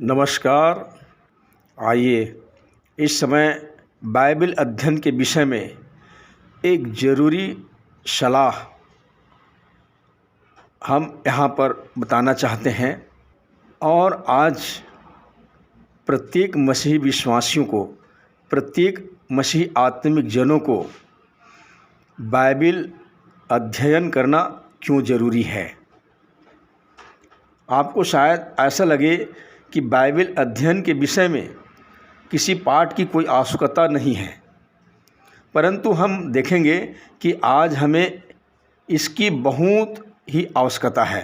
नमस्कार। आइए इस समय बाइबल अध्ययन के विषय में एक ज़रूरी सलाह हम यहाँ पर बताना चाहते हैं। और आज प्रत्येक मसीही विश्वासियों को, प्रत्येक मसीही आत्मिक जनों को बाइबल अध्ययन करना क्यों ज़रूरी है। आपको शायद ऐसा लगे कि बाइबल अध्ययन के विषय में किसी पाठ की कोई आवश्यकता नहीं है, परंतु हम देखेंगे कि आज हमें इसकी बहुत ही आवश्यकता है।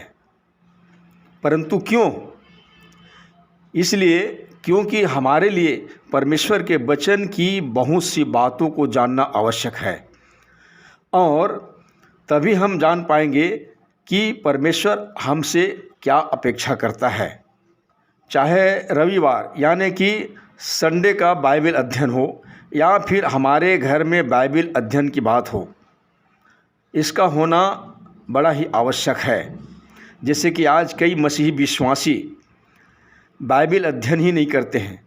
परंतु क्यों? इसलिए क्योंकि हमारे लिए परमेश्वर के वचन की बहुत सी बातों को जानना आवश्यक है, और तभी हम जान पाएंगे कि परमेश्वर हमसे क्या अपेक्षा करता है। चाहे रविवार यानी कि संडे का बाइबल अध्ययन हो, या फिर हमारे घर में बाइबल अध्ययन की बात हो, इसका होना बड़ा ही आवश्यक है। जैसे कि आज कई मसीही विश्वासी बाइबल अध्ययन ही नहीं करते हैं,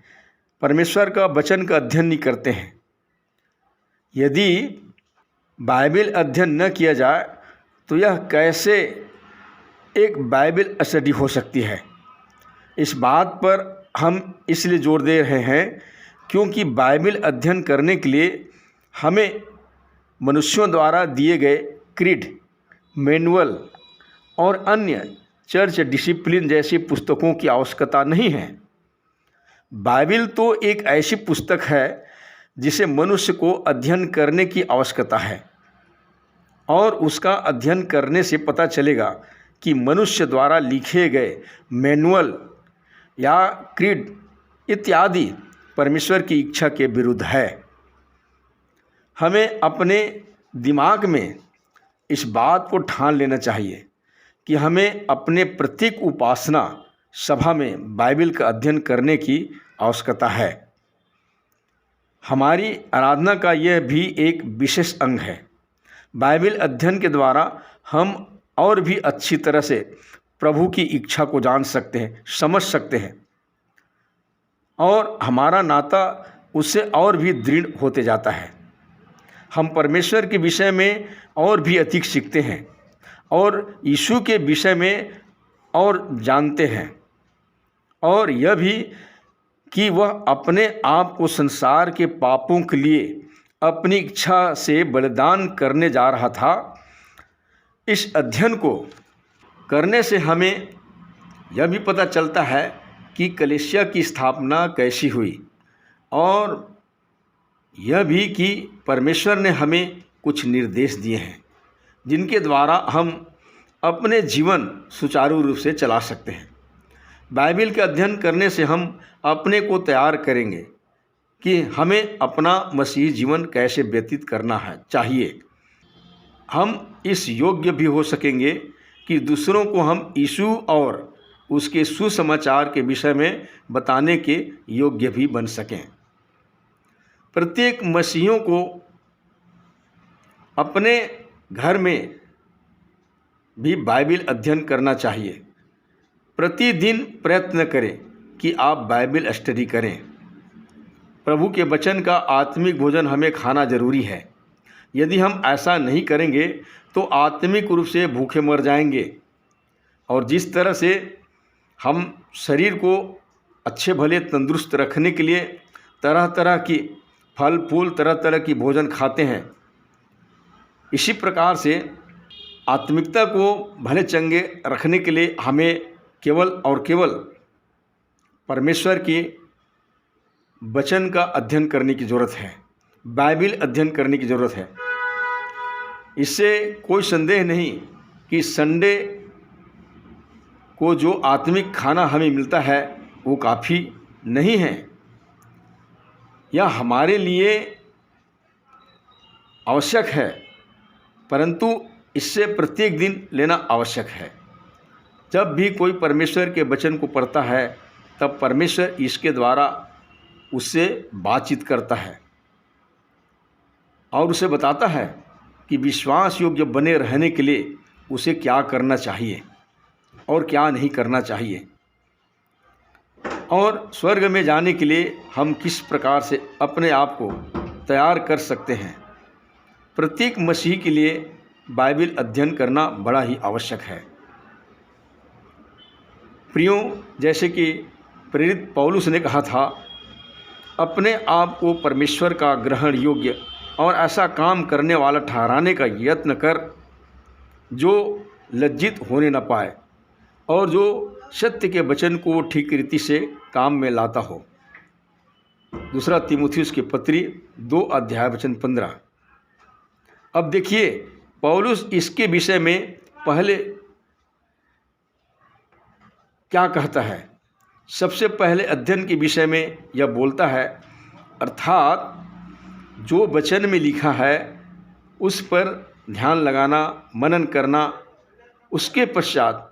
परमेश्वर का वचन का अध्ययन नहीं करते हैं। यदि बाइबल अध्ययन न किया जाए तो यह कैसे एक बाइबल स्टडी हो सकती है। इस बात पर हम इसलिए जोर दे रहे हैं क्योंकि बाइबल अध्ययन करने के लिए हमें मनुष्यों द्वारा दिए गए क्रीड, मैनुअल और अन्य चर्च डिसिप्लिन जैसी पुस्तकों की आवश्यकता नहीं है। बाइबल तो एक ऐसी पुस्तक है जिसे मनुष्य को अध्ययन करने की आवश्यकता है, और उसका अध्ययन करने से पता चलेगा कि मनुष्य द्वारा लिखे गए मैनुअल या क्रीड इत्यादि परमेश्वर की इच्छा के विरुद्ध है। हमें अपने दिमाग में इस बात को ठान लेना चाहिए कि हमें अपने प्रत्येक उपासना सभा में बाइबल का अध्ययन करने की आवश्यकता है। हमारी आराधना का यह भी एक विशेष अंग है। बाइबल अध्ययन के द्वारा हम और भी अच्छी तरह से प्रभु की इच्छा को जान सकते हैं, समझ सकते हैं, और हमारा नाता उससे और भी दृढ़ होते जाता है। हम परमेश्वर के विषय में और भी अधिक सीखते हैं, और यीशु के विषय में और जानते हैं, और यह भी कि वह अपने आप को संसार के पापों के लिए अपनी इच्छा से बलिदान करने जा रहा था। इस अध्ययन को करने से हमें यह भी पता चलता है कि कलीसिया की स्थापना कैसी हुई, और यह भी कि परमेश्वर ने हमें कुछ निर्देश दिए हैं जिनके द्वारा हम अपने जीवन सुचारू रूप से चला सकते हैं। बाइबल का अध्ययन करने से हम अपने को तैयार करेंगे कि हमें अपना मसीही जीवन कैसे व्यतीत करना है चाहिए। हम इस योग्य भी हो सकेंगे कि दूसरों को हम यीशु और उसके सुसमाचार के विषय में बताने के योग्य भी बन सकें। प्रत्येक मसीहियों को अपने घर में भी बाइबल अध्ययन करना चाहिए। प्रतिदिन प्रयत्न करें कि आप बाइबल स्टडी करें। प्रभु के वचन का आत्मिक भोजन हमें खाना जरूरी है। यदि हम ऐसा नहीं करेंगे तो आत्मिक रूप से भूखे मर जाएंगे, और जिस तरह से हम शरीर को अच्छे भले तंदुरुस्त रखने के लिए तरह तरह की फल फूल, तरह तरह की भोजन खाते हैं, इसी प्रकार से आत्मिकता को भले चंगे रखने के लिए हमें केवल और केवल परमेश्वर के वचन का अध्ययन करने की ज़रूरत है, बाइबल अध्ययन करने की ज़रूरत है। इससे कोई संदेह नहीं कि संडे को जो आत्मिक खाना हमें मिलता है वो काफ़ी नहीं है। यह हमारे लिए आवश्यक है, परंतु इससे प्रत्येक दिन लेना आवश्यक है। जब भी कोई परमेश्वर के वचन को पढ़ता है तब परमेश्वर इसके द्वारा उससे बातचीत करता है और उसे बताता है कि विश्वास योग्य बने रहने के लिए उसे क्या करना चाहिए और क्या नहीं करना चाहिए। और स्वर्ग में जाने के लिए हम किस प्रकार से अपने आप को तैयार कर सकते हैं। प्रत्येक मसीही के लिए बाइबल अध्ययन करना बड़ा ही आवश्यक है। प्रियों, जैसे कि प्रेरित पौलुस ने कहा था, अपने आप को परमेश्वर का ग्रहण योग्य और ऐसा काम करने वाला ठहराने का यत्न कर जो लज्जित होने न पाए और जो सत्य के वचन को ठीक रीति से काम में लाता हो। दूसरा तीमुथियुस की पत्री 2 अध्याय वचन 15। अब देखिए पौलुस इसके विषय में पहले क्या कहता है। सबसे पहले अध्ययन के विषय में यह बोलता है, अर्थात जो वचन में लिखा है उस पर ध्यान लगाना, मनन करना। उसके पश्चात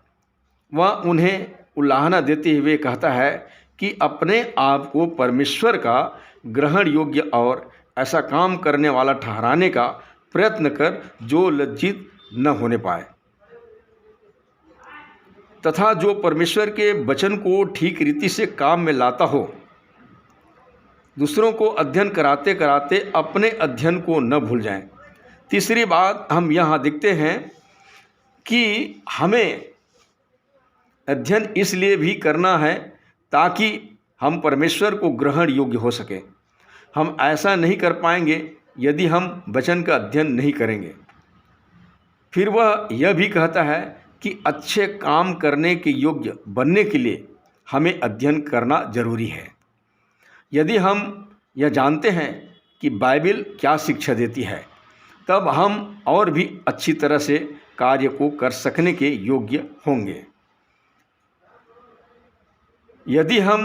वह उन्हें उलाहना देते हुए कहता है कि अपने आप को परमेश्वर का ग्रहण योग्य और ऐसा काम करने वाला ठहराने का प्रयत्न कर जो लज्जित न होने पाए, तथा जो परमेश्वर के वचन को ठीक रीति से काम में लाता हो। दूसरों को अध्ययन कराते कराते अपने अध्ययन को न भूल जाएं। तीसरी बात हम यहाँ देखते हैं कि हमें अध्ययन इसलिए भी करना है ताकि हम परमेश्वर को ग्रहण योग्य हो सके। हम ऐसा नहीं कर पाएंगे यदि हम वचन का अध्ययन नहीं करेंगे। फिर वह यह भी कहता है कि अच्छे काम करने के योग्य बनने के लिए हमें अध्ययन करना जरूरी है। यदि हम यह जानते हैं कि बाइबल क्या शिक्षा देती है, तब हम और भी अच्छी तरह से कार्य को कर सकने के योग्य होंगे। यदि हम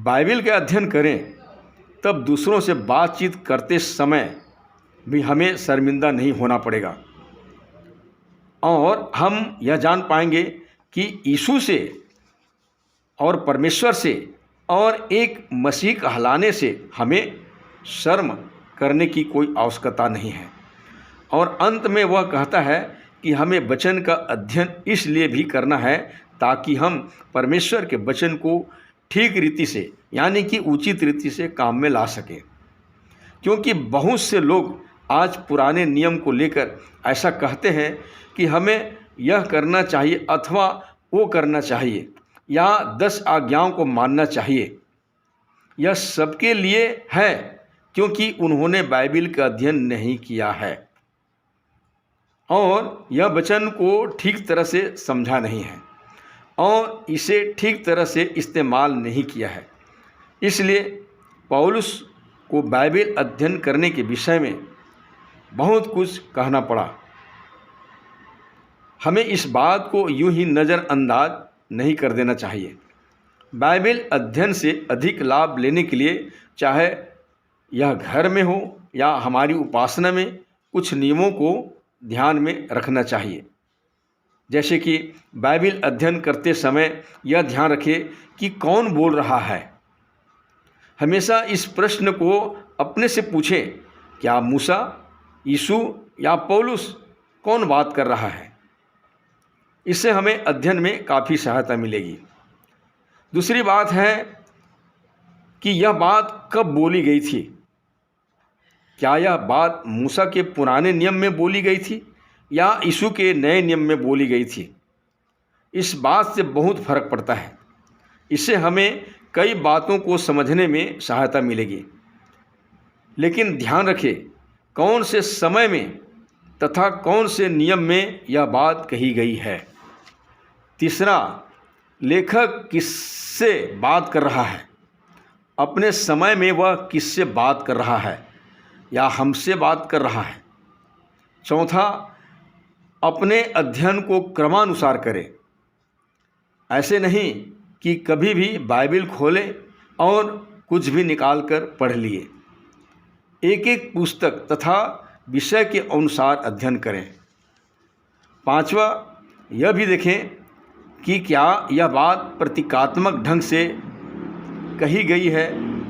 बाइबल का अध्ययन करें तब दूसरों से बातचीत करते समय भी हमें शर्मिंदा नहीं होना पड़ेगा और हम यह जान पाएंगे कि यीशु से और परमेश्वर से और एक मसीह कहलाने से हमें शर्म करने की कोई आवश्यकता नहीं है। और अंत में वह कहता है कि हमें वचन का अध्ययन इसलिए भी करना है ताकि हम परमेश्वर के वचन को ठीक रीति से यानी कि उचित रीति से काम में ला सकें। क्योंकि बहुत से लोग आज पुराने नियम को लेकर ऐसा कहते हैं कि हमें यह करना चाहिए अथवा वो करना चाहिए या 10 आज्ञाओं को मानना चाहिए। यह सबके लिए है क्योंकि उन्होंने बाइबल का अध्ययन नहीं किया है और यह वचन को ठीक तरह से समझा नहीं है और इसे ठीक तरह से इस्तेमाल नहीं किया है। इसलिए पौलुस को बाइबल अध्ययन करने के विषय में बहुत कुछ कहना पड़ा। हमें इस बात को यूं ही नज़रअंदाज नहीं कर देना चाहिए। बाइबल अध्ययन से अधिक लाभ लेने के लिए, चाहे यह घर में हो या हमारी उपासना में, कुछ नियमों को ध्यान में रखना चाहिए। जैसे कि बाइबल अध्ययन करते समय यह ध्यान रखें कि कौन बोल रहा है। हमेशा इस प्रश्न को अपने से पूछें, क्या मूसा, यीशु या पौलुस, कौन बात कर रहा है। इससे हमें अध्ययन में काफ़ी सहायता मिलेगी। दूसरी बात है कि यह बात कब बोली गई थी। क्या यह बात मूसा के पुराने नियम में बोली गई थी या यीशु के नए नियम में बोली गई थी। इस बात से बहुत फर्क पड़ता है। इससे हमें कई बातों को समझने में सहायता मिलेगी। लेकिन ध्यान रखें कौन से समय में तथा कौन से नियम में यह बात कही गई है। तीसरा, लेखक किससे बात कर रहा है। अपने समय में वह किससे बात कर रहा है या हमसे बात कर रहा है। चौथा, अपने अध्ययन को क्रमानुसार करें। ऐसे नहीं कि कभी भी बाइबल खोलें और कुछ भी निकाल कर पढ़ लिए। एक एक पुस्तक तथा विषय के अनुसार अध्ययन करें। पांचवा, यह भी देखें कि क्या यह बात प्रतीकात्मक ढंग से कही गई है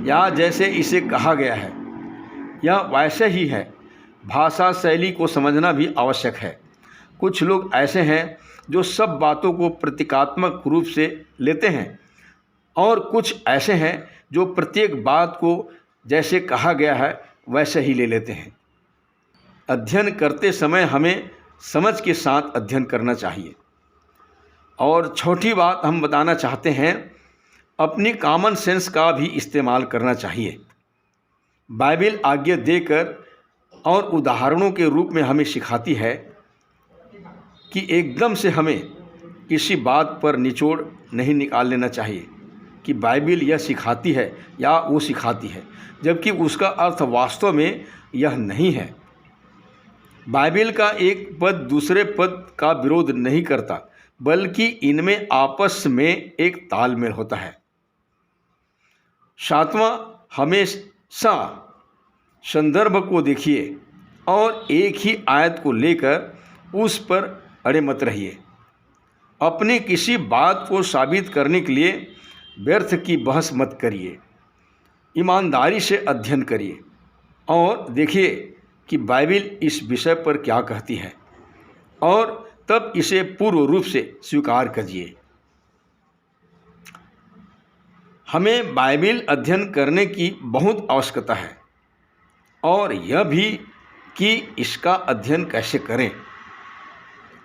या जैसे इसे कहा गया है या वैसे ही है। भाषा शैली को समझना भी आवश्यक है। कुछ लोग ऐसे हैं जो सब बातों को प्रतीकात्मक रूप से लेते हैं और कुछ ऐसे हैं जो प्रत्येक बात को जैसे कहा गया है वैसे ही ले लेते हैं। अध्ययन करते समय हमें समझ के साथ अध्ययन करना चाहिए। और चौथी बात हम बताना चाहते हैं, अपनी कॉमन सेंस का भी इस्तेमाल करना चाहिए। बाइबल आज्ञा देकर और उदाहरणों के रूप में हमें सिखाती है कि एकदम से हमें किसी बात पर निचोड़ नहीं निकाल लेना चाहिए कि बाइबल यह सिखाती है या वो सिखाती है, जबकि उसका अर्थ वास्तव में यह नहीं है। बाइबल का एक पद दूसरे पद का विरोध नहीं करता, बल्कि इनमें आपस में एक तालमेल होता है। सातवां, हमेशा संदर्भ को देखिए और एक ही आयत को लेकर उस पर अड़े मत रहिए। अपनी किसी बात को साबित करने के लिए व्यर्थ की बहस मत करिए। ईमानदारी से अध्ययन करिए और देखिए कि बाइबल इस विषय पर क्या कहती है और तब इसे पूर्ण रूप से स्वीकार करिए। हमें बाइबल अध्ययन करने की बहुत आवश्यकता है और यह भी कि इसका अध्ययन कैसे करें।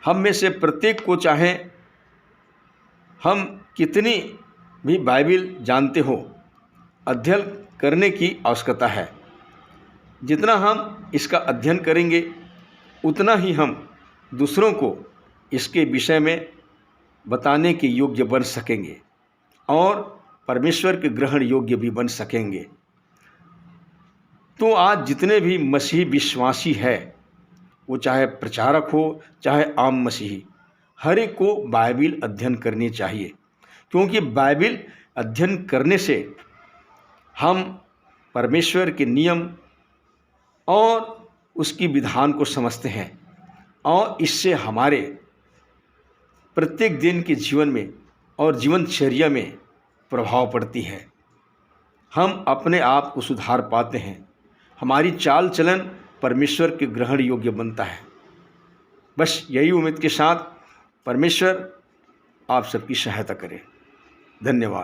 हम में से प्रत्येक को, चाहे हम कितनी भी बाइबल जानते हो, अध्ययन करने की आवश्यकता है। जितना हम इसका अध्ययन करेंगे उतना ही हम दूसरों को इसके विषय में बताने के योग्य बन सकेंगे और परमेश्वर के ग्रहण योग्य भी बन सकेंगे। तो आज जितने भी मसीही विश्वासी है, वो चाहे प्रचारक हो चाहे आम मसीही, हर एक को बाइबल अध्ययन करनी चाहिए, क्योंकि बाइबल अध्ययन करने से हम परमेश्वर के नियम और उसकी विधान को समझते हैं और इससे हमारे प्रत्येक दिन के जीवन में और जीवनचर्या में प्रभाव पड़ती है। हम अपने आप को सुधार पाते हैं, हमारी चाल चलन परमेश्वर के ग्रहण योग्य बनता है। बस यही उम्मीद के साथ परमेश्वर आप सबकी सहायता करे। धन्यवाद।